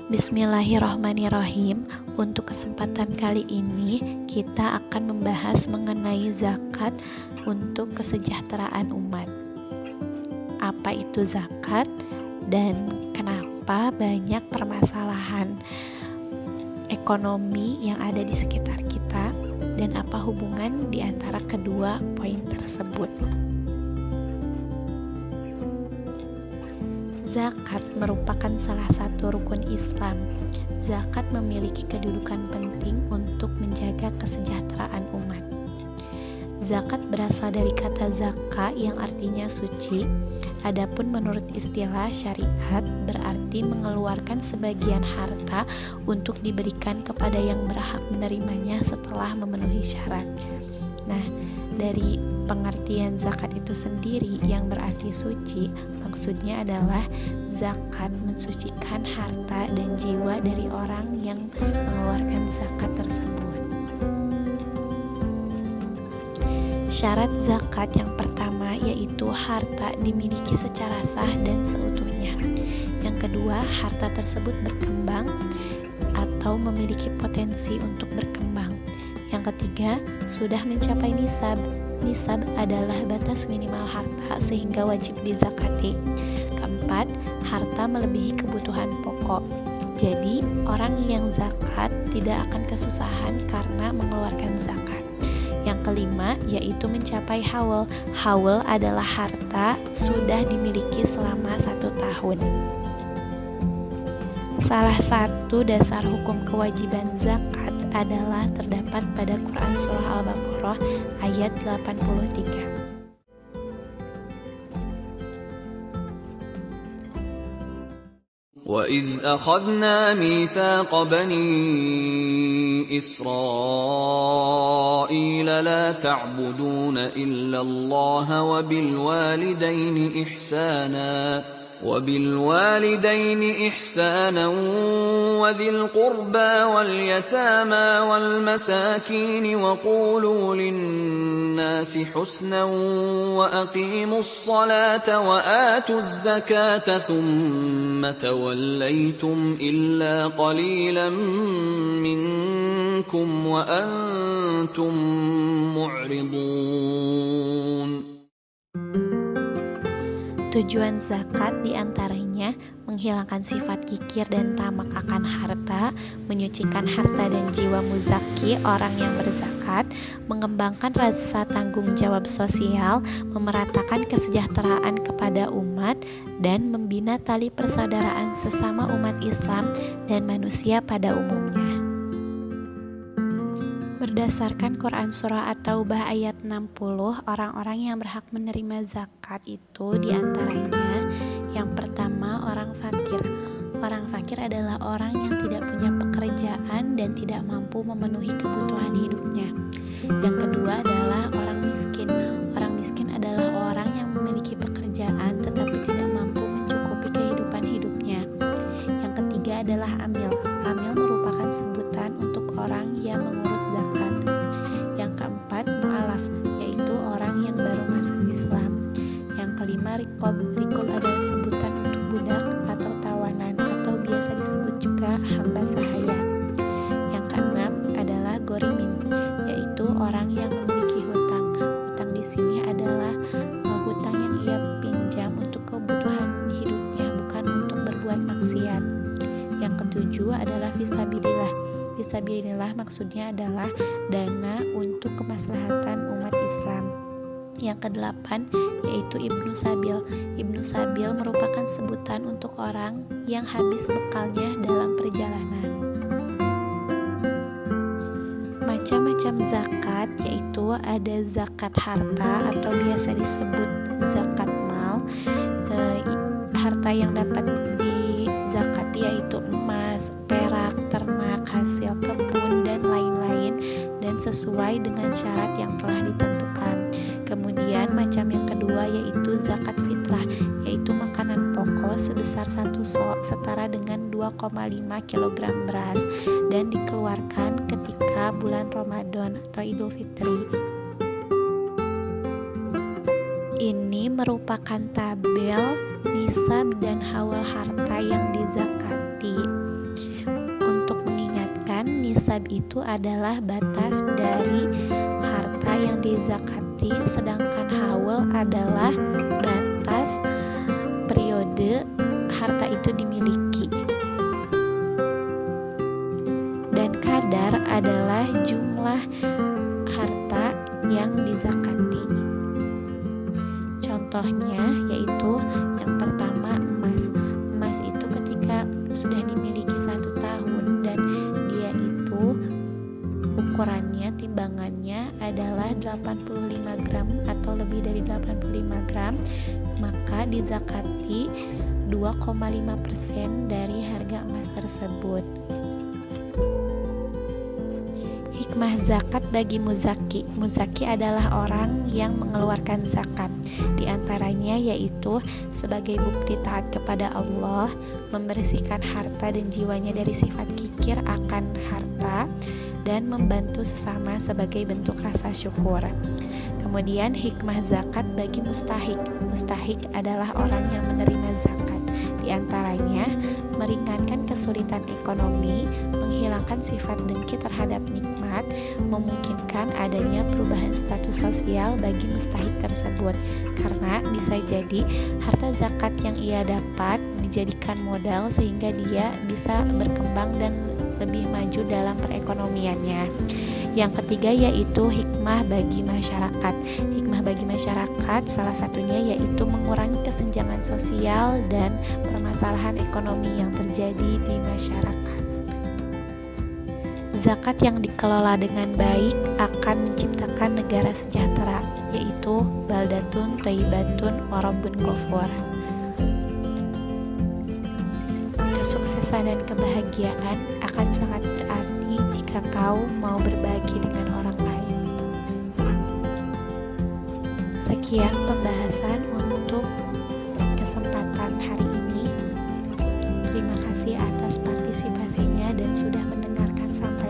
Bismillahirrahmanirrahim. Untuk kesempatan kali ini kita akan membahas mengenai zakat untuk kesejahteraan umat. Apa itu zakat dan kenapa banyak permasalahan ekonomi yang ada di sekitar kita dan apa hubungan di antara kedua poin tersebut. Zakat merupakan salah satu rukun Islam. Zakat memiliki kedudukan penting untuk menjaga kesejahteraan umat. Zakat berasal dari kata zaka yang artinya suci. Adapun menurut istilah syariat berarti mengeluarkan sebagian harta untuk diberikan kepada yang berhak menerimanya setelah memenuhi syarat. Nah, dari pengertian zakat itu sendiri yang berarti suci, maksudnya adalah zakat mensucikan harta dan jiwa dari orang yang mengeluarkan zakat tersebut. Syarat zakat yang pertama yaitu harta dimiliki secara sah dan seutuhnya. Yang kedua, harta tersebut berkembang atau memiliki potensi untuk berkembang. Yang ketiga, sudah mencapai nisab. Nisab adalah batas minimal harta sehingga wajib dizakati. Keempat, harta melebihi kebutuhan pokok. Jadi, orang yang zakat tidak akan kesusahan karena mengeluarkan zakat. Yang kelima, yaitu mencapai haul. Haul adalah harta sudah dimiliki selama 1 tahun. Salah satu dasar hukum kewajiban zakat adalah terdapat pada Quran Surah Al-Baqarah ayat 83. وَإِذْ أَخَذْنَا مِيثَاقَ بَنِي إِسْرَائِيلَ لَا تَعْبُدُونَ إِلَّا اللَّهَ وَبِالْوَالِدَيْنِ إِحْسَانًا وَذِي الْقُرْبَى وَالْيَتَامَى وَالْمَسَاكِينِ وَقُولُوا لِلنَّاسِ حُسْنًا وَأَقِيمُوا الصَّلَاةَ وَآتُوا الزَّكَاةَ ثُمَّ تَوَلَّيْتُمْ إِلَّا قَلِيلًا مِنْكُمْ وَأَنْتُمْ مُعْرِضُونَ. Tujuan zakat diantaranya menghilangkan sifat kikir dan tamak akan harta, menyucikan harta dan jiwa muzaki orang yang berzakat, mengembangkan rasa tanggung jawab sosial, memeratakan kesejahteraan kepada umat, dan membina tali persaudaraan sesama umat Islam dan manusia pada umumnya. Berdasarkan Quran Surah At-Taubah ayat 60, orang-orang yang berhak menerima zakat itu diantaranya yang pertama orang fakir. Orang fakir adalah orang yang tidak punya pekerjaan dan tidak mampu memenuhi kebutuhan hidupnya. Yang kedua adalah orang miskin. Orang miskin adalah orang yang memiliki pekerjaan tetapi tidak mampu mencukupi kehidupan hidupnya. Yang ketiga adalah amil. Amil merupakan sebutan untuk orang yang mengurus zakat. Yang keempat, mu'alaf, yaitu orang yang baru masuk Islam. Yang kelima, rikob. Rikob adalah sebutan untuk budak atau tawanan atau biasa disebut juga hamba sahaya. Yang keenam adalah gorimin, yaitu orang yang memiliki hutang. Hutang di sini adalah hutang yang ia pinjam untuk kebutuhan hidupnya, bukan untuk berbuat maksiat. Yang ketujuh adalah fisabilillah. Fisabilillah maksudnya adalah dana untuk kemaslahatan umat Islam. Yang kedelapan yaitu Ibnu Sabil. Ibnu Sabil merupakan sebutan untuk orang yang habis bekalnya dalam perjalanan. Macam-macam zakat yaitu ada zakat harta atau biasa disebut zakat mal. Harta yang dapat dizakati yaitu emas, perak, ternak, hasil kebun, dan lain-lain, dan sesuai dengan syarat yang telah ditentukan. Kemudian macam yang kedua yaitu zakat fitrah, yaitu makanan pokok sebesar 1 sok setara dengan 2,5 kg beras dan dikeluarkan ketika bulan Ramadan atau Idul Fitri. Ini merupakan tabel nisab dan haul harta yang dizakati. nisab itu adalah batas dari harta yang dizakati, sedangkan haul adalah batas periode harta itu dimiliki. Dan kadar adalah jumlah harta yang dizakati. Contohnya yaitu yang pertama emas. Emas itu ketika sudah dimiliki 1 tahun dan dia itu ukurannya, timbangannya adalah 85 gram atau lebih dari 85 gram, maka dizakati 2,5% dari harga emas tersebut. Hikmah zakat bagi muzaki. Muzaki adalah orang yang mengeluarkan zakat. Di antaranya yaitu sebagai bukti taat kepada Allah, membersihkan harta dan jiwanya dari sifat kikir akan harta, dan membantu sesama sebagai bentuk rasa syukur. Kemudian hikmah zakat bagi mustahik. Mustahik adalah orang yang menerima zakat. Di antaranya meringankan kesulitan ekonomi, menghilangkan sifat dengki terhadap nikmat, memungkinkan adanya perubahan status sosial bagi mustahik tersebut. Karena bisa jadi harta zakat yang ia dapat dijadikan modal sehingga dia bisa berkembang dan lebih maju dalam perekonomiannya. Yang ketiga yaitu hikmah bagi masyarakat. Hikmah bagi masyarakat salah satunya yaitu mengurangi kesenjangan sosial dan permasalahan ekonomi yang terjadi di masyarakat. Zakat yang dikelola dengan baik akan menciptakan negara sejahtera, yaitu baldatun thayyibatun wa rabbun ghafur. Kesuksesan dan kebahagiaan akan sangat berarti jika kau mau berbagi dengan orang lain. Sekian pembahasan untuk kesempatan hari ini. Terima kasih atas partisipasinya dan sudah mendengarkan sampai